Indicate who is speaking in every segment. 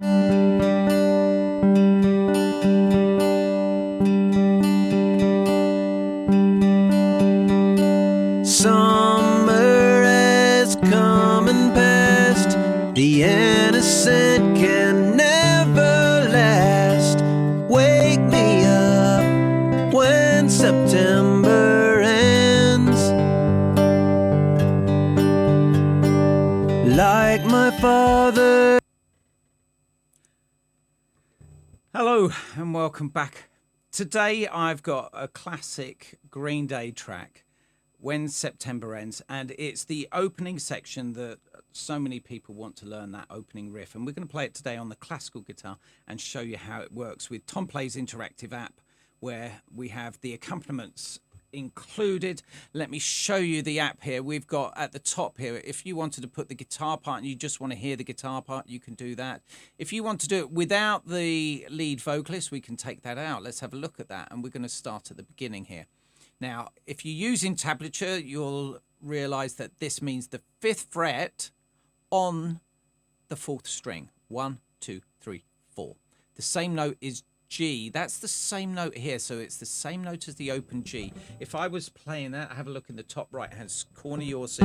Speaker 1: Summer has come and passed. The innocent can never last. Wake me up when September ends. Like my father.
Speaker 2: Hello and welcome back. Today I've got a classic Green Day track, When September Ends, and it's the opening section that so many people want to learn, that opening riff, and we're going to play it today on the classical guitar and show you how it works with TomPlay's interactive app, where we have the accompaniments included. Let me show you the app here. We've got at the top here, if you wanted to put the guitar part and you just want to hear the guitar part, you can do that. If you want to do it without the lead vocalist, we can take that out. Let's have a look at that, and we're going to start at the beginning here. Now, if you're using tablature, you'll realize that this means the 5th fret on the 4th string. 1, 2, 3, 4. The same note is G. That's the same note here, so it's the same note as the open G. If I was playing that, have a look in the top right hand corner, you'll see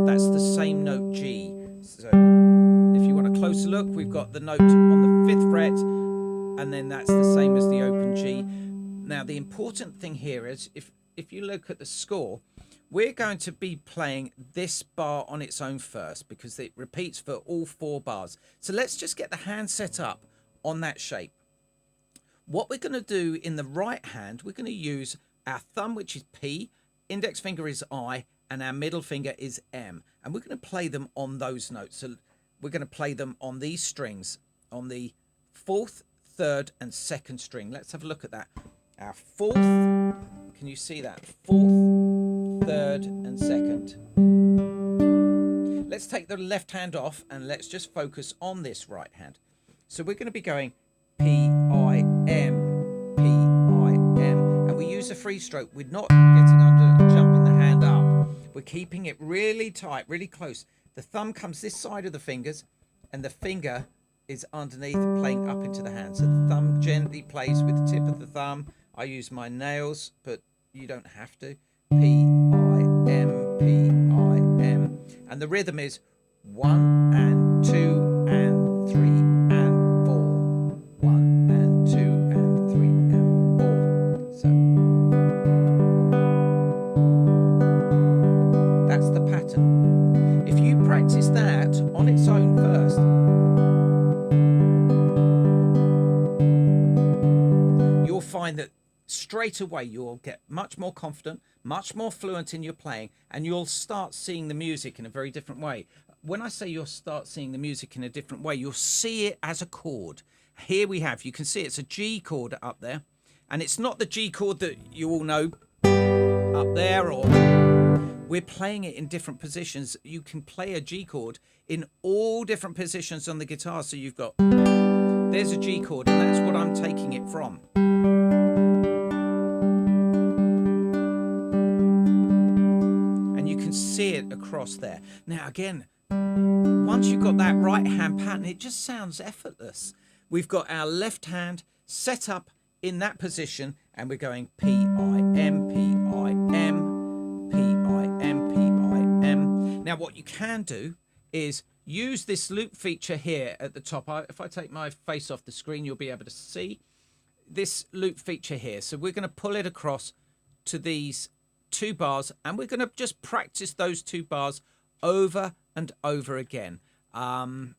Speaker 2: that's the same note G. So if you want a closer look, we've got the note on the 5th fret, and then that's the same as the open G. Now, the important thing here is if you look at the score, we're going to be playing this bar on its own first because it repeats for all 4 bars. So let's just get the hand set up on that shape. What we're going to do in the right hand, we're going to use our thumb, which is P, index finger is I, and our middle finger is M. And we're going to play them on those notes. So we're going to play them on these strings, on the 4th, 3rd, and 2nd string. Let's have a look at that. Our 4th, can you see that? 4th, 3rd, and 2nd. Let's take the left hand off and let's just focus on this right hand. So we're going to be going P-I-M, P-I-M, and we use a free stroke. We're not getting under and jumping the hand up. We're keeping it really tight, really close. The thumb comes this side of the fingers, and the finger is underneath, playing up into the hand. So the thumb gently plays with the tip of the thumb. I use my nails, but you don't have to. P-I-M, P-I-M. And the rhythm is 1 and 2 and 3 and 4. 1 and 2 and 3 and 4. So that's the pattern. If you practice that on its own first, you'll find that straight away you'll get much more confident, much more fluent in your playing, and you'll start seeing the music in a very different way. When I say you'll start seeing the music in a different way, you'll see it as a chord. Here we have, you can see it's a G chord up there, and it's not the G chord that you all know up there, or we're playing it in different positions. You can play a G chord in all different positions on the guitar. So you've got, there's a G chord, and that's what I'm taking it from. See it across there. Now again, once you've got that right hand pattern, it just sounds effortless. We've got our left hand set up in that position, and we're going P-I-M, P-I-M, P-I-M, P-I-M. Now what you can do is use this loop feature here at the top. If I take my face off the screen, you'll be able to see this loop feature here. So we're going to pull it across to these 2 bars, and we're going to just practice those 2 bars over and over again. And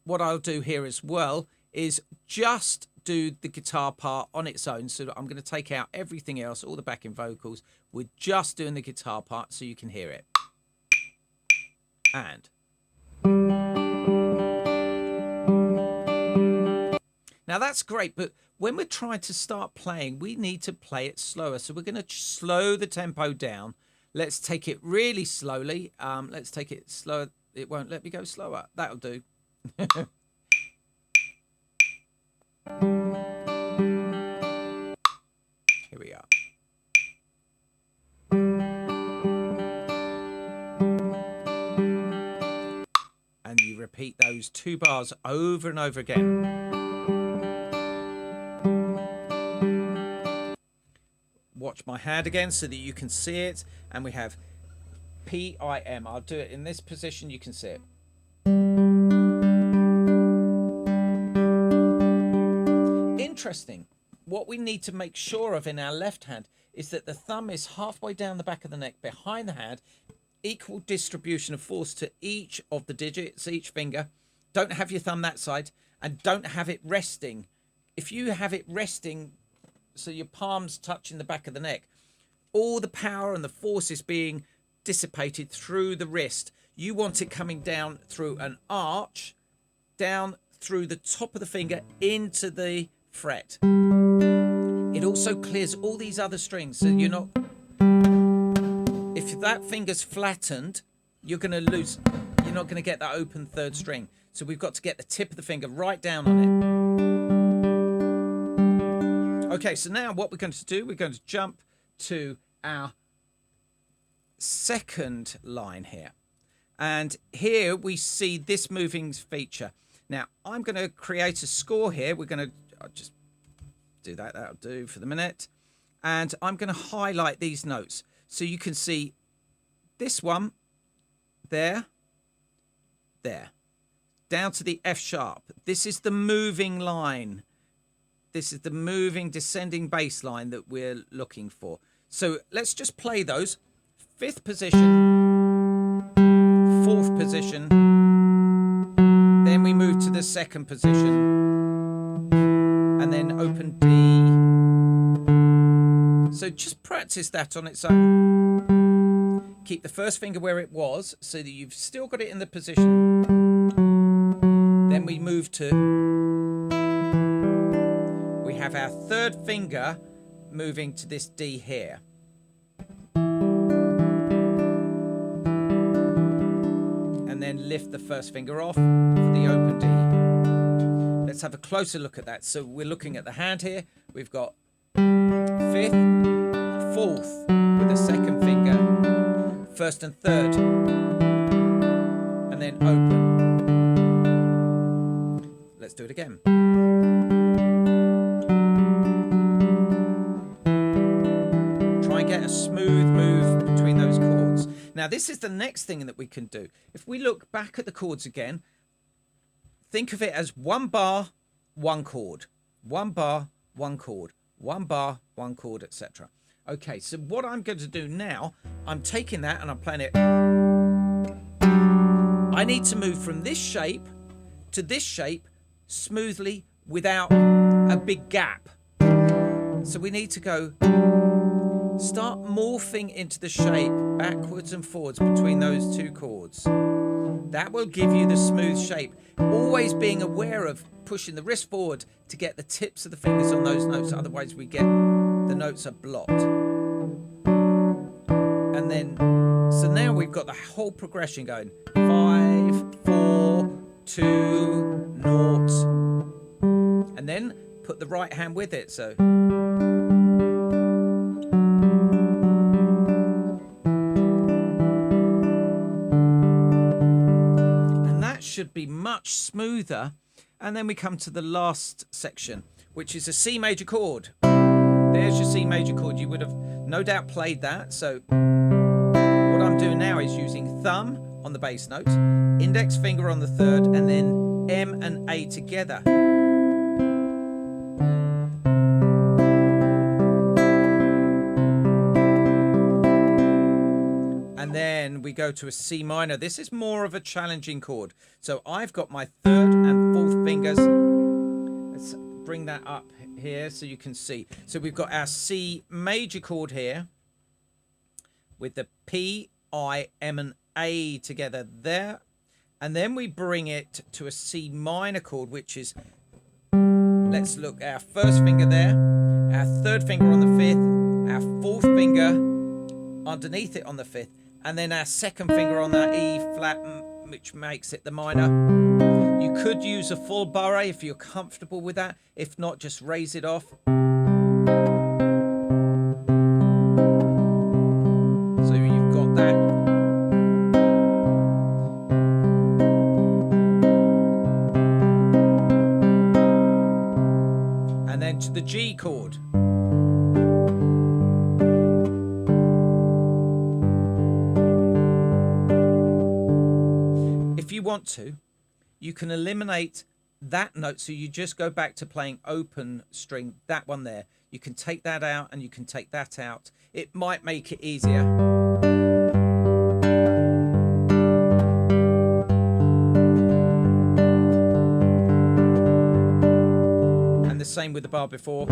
Speaker 2: what I'll do here as well is just do the guitar part on its own. So I'm going to take out everything else, all the backing vocals. We're just doing the guitar part so you can hear it. And now that's great, but when we're trying to start playing, we need to play it slower. So we're going to slow the tempo down. Let's take it really slowly. Let's take it slower. It won't let me go slower. That'll do. Here we are. And you repeat repeat those 2 bars over and over again. Watch my hand again so that you can see it. And we have P-I-M. I'll do it in this position, you can see it. Interesting. What we need to make sure of in our left hand is that the thumb is halfway down the back of the neck behind the hand, equal distribution of force to each of the digits, each finger. Don't have your thumb that side, and don't have it resting. If you have it resting so your palms touching the back of the neck, all the power and the force is being dissipated through the wrist. You want it coming down through an arch, down through the top of the finger into the fret. It also clears all these other strings, so you're not, if that finger's flattened, you're going to lose, you're not going to get that open third string. So we've got to get the tip of the finger right down on it. Okay, so now what we're going to do, we're going to jump to our second line here. And here we see this moving feature. Now, I'm going to create a score here. We're going to, I'll just do that. That'll do for the minute. And I'm going to highlight these notes. So you can see this one, there, down to the F sharp. This is the moving line. This is the moving descending bass line that we're looking for. So let's just play those. 5th position, 4th position, then we move to the 2nd position, and then open D. So just practice that on its own. Keep the first finger where it was so that you've still got it in the position. Then we move to, we have our 3rd finger moving to this D here. And then lift the first finger off for the open D. Let's have a closer look at that. So we're looking at the hand here. We've got 5th, 4th with the 2nd finger, 1st and 3rd, and then open. Let's do it again. Try and get a smooth move between those chords. Now, this is the next thing that we can do. If we look back at the chords again, think of it as 1 bar, 1 chord, 1 bar, 1 chord, 1 bar, 1 chord, etc. Okay, so what I'm going to do now, I'm taking that and I'm playing it. I need to move from this shape to this shape smoothly without a big gap. So we need to go, start morphing into the shape backwards and forwards between those 2 chords. That will give you the smooth shape. Always being aware of pushing the wrist forward to get the tips of the fingers on those notes, otherwise we get the notes are blocked. And then, so now we've got the whole progression going. 5, 4, 2, 0. And then put the right hand with it. So should be much smoother. And then we come to the last section, which is a C major chord. There's your C major chord. You would have no doubt played that. So what I'm doing now is using thumb on the bass note, index finger on the 3rd, and then M and A together. And then we go to a C minor. This is more of a challenging chord. So I've got my 3rd and 4th fingers. Let's bring that up here so you can see. So we've got our C major chord here with the P, I, M and A together there. And then we bring it to a C minor chord, which is, let's look, our 1st finger there, our 3rd finger on the 5th, our 4th finger underneath it on the 5th, and then our 2nd finger on that E flat, which makes it the minor. You could use a full barre if you're comfortable with that. If not, just raise it off. So you've got that. then to the G chord. If you want to, you can eliminate that note, so you just go back to playing open string, that one there. You can take that out and you can take that out. It might make it easier. And the same with the bar before.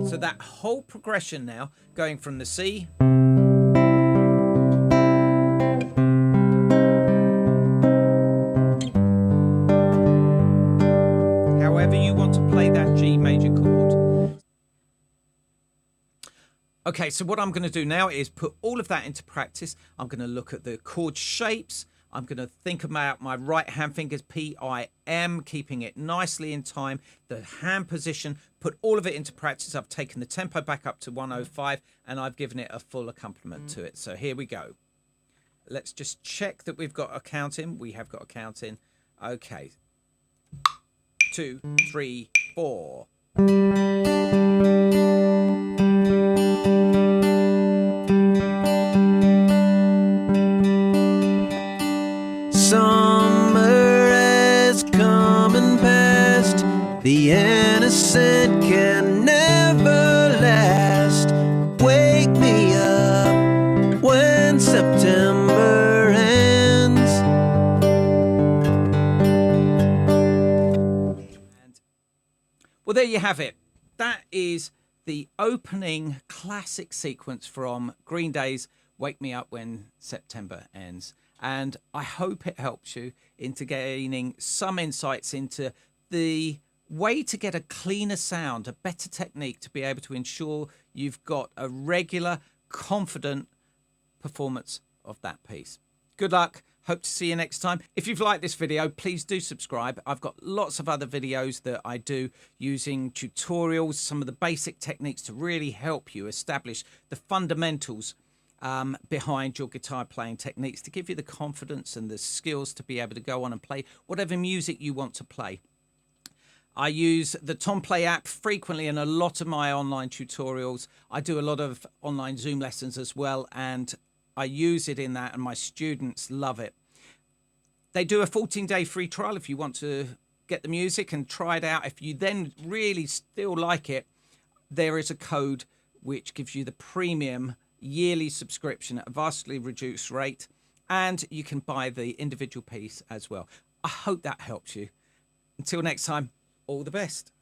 Speaker 2: So that whole progression now, going from the C however you want to play that G major chord. Okay, so what I'm going to do now is put all of that into practice. I'm going to look at the chord shapes. I'm going to think about my right hand fingers, P-I-M, keeping it nicely in time. The hand position, put all of it into practice. I've taken the tempo back up to 105 and I've given it a full accompaniment to it. So here we go. Let's just check that we've got a count in. We have got a count in. Okay. 2, 3, 4.
Speaker 1: Summer has come and passed. The innocent can never last. Wake me up when September ends.
Speaker 2: Well, there you have it. That is the opening classic sequence from Green Day's Wake Me Up When September Ends. And I hope it helps you into gaining some insights into the way to get a cleaner sound, a better technique to be able to ensure you've got a regular, confident performance of that piece. Good luck. Hope to see you next time. If you've liked this video, please do subscribe. I've got lots of other videos that I do using tutorials, some of the basic techniques to really help you establish the fundamentals behind your guitar playing techniques, to give you the confidence and the skills to be able to go on and play whatever music you want to play. I use the TomPlay app frequently in a lot of my online tutorials. I do a lot of online Zoom lessons as well, and I use it in that, and my students love it. They do a 14-day free trial if you want to get the music and try it out. If you then really still like it, there is a code which gives you the premium yearly subscription at a vastly reduced rate, and you can buy the individual piece as well. I hope that helps you. Until next time, all the best.